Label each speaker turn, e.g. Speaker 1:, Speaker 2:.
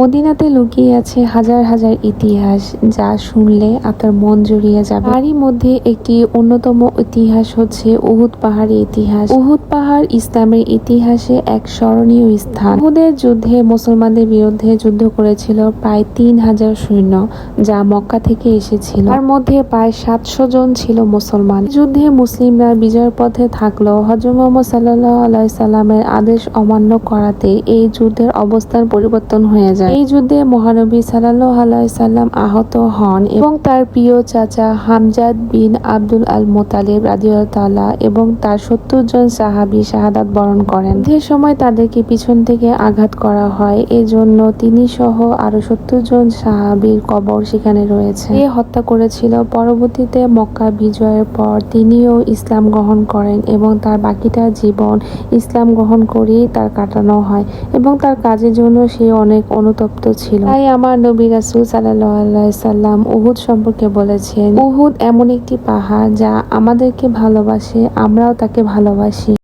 Speaker 1: মদিনাতে লুকিয়ে আছে হাজার হাজার ইতিহাস, যা শুনলে আপনার মন জুড়িয়ে যাবে। তারই মধ্যে একটি অন্যতম ইতিহাস হচ্ছে উহুদ পাহাড়ি ইতিহাস। উহুদ পাহাড় ইসলামের ইতিহাসে এক স্মরণীয় স্থান। উহুদের যুদ্ধে মুসলমানদের বিরুদ্ধে যুদ্ধ করেছিল প্রায় 3000 সৈন্য, যা মক্কা থেকে এসেছিল। তার মধ্যে প্রায় 700 জন ছিল মুসলমান। যুদ্ধে মুসলিমরা বিজয়ের পথে থাকলেও হযরত মুহাম্মদ সাল্লাল্লাহু আলাইহি সাল্লামের আদেশ অমান্য করাতে এই যুদ্ধের অবস্থান পরিবর্তন হয়ে যায়। এই যুদ্ধে মহানবী সাল্লাল্লাহু আলাইহি সাল্লাম আহত হন এবং তার প্রিয় চাচা হামজাদ বিন আব্দুল আল মুতালিব রাদিয়াল্লাহু তাআলা এবং তার 70 জন সাহাবী শাহাদাত বরণ করেন। যে সময় তাদেরকে পিছন থেকে আঘাত করা হয়, এজন্য তিনি সহ আরো 70 জন সাহাবীর কবর সেখানে রয়েছে। এ হত্যা করেছিল। পরবর্তীতে মক্কা বিজয়ের পর তিনিও ইসলাম গ্রহণ করেন এবং তার বাকিটা জীবন ইসলাম গ্রহণ করেই তার কাটানো হয় এবং তার কাজের জন্য সে অনেক অনুতপ্ত ছিল। তাই আমার নবী রাসূল সাল্লাল্লাহু আলাইহি সাল্লাম উহুদ সম্পর্কে বলেছেন, উহুদ এমন একটি পাহাড় যা আমাদেরকে ভালোবাসে, আমরাও তাকে ভালোবাসি।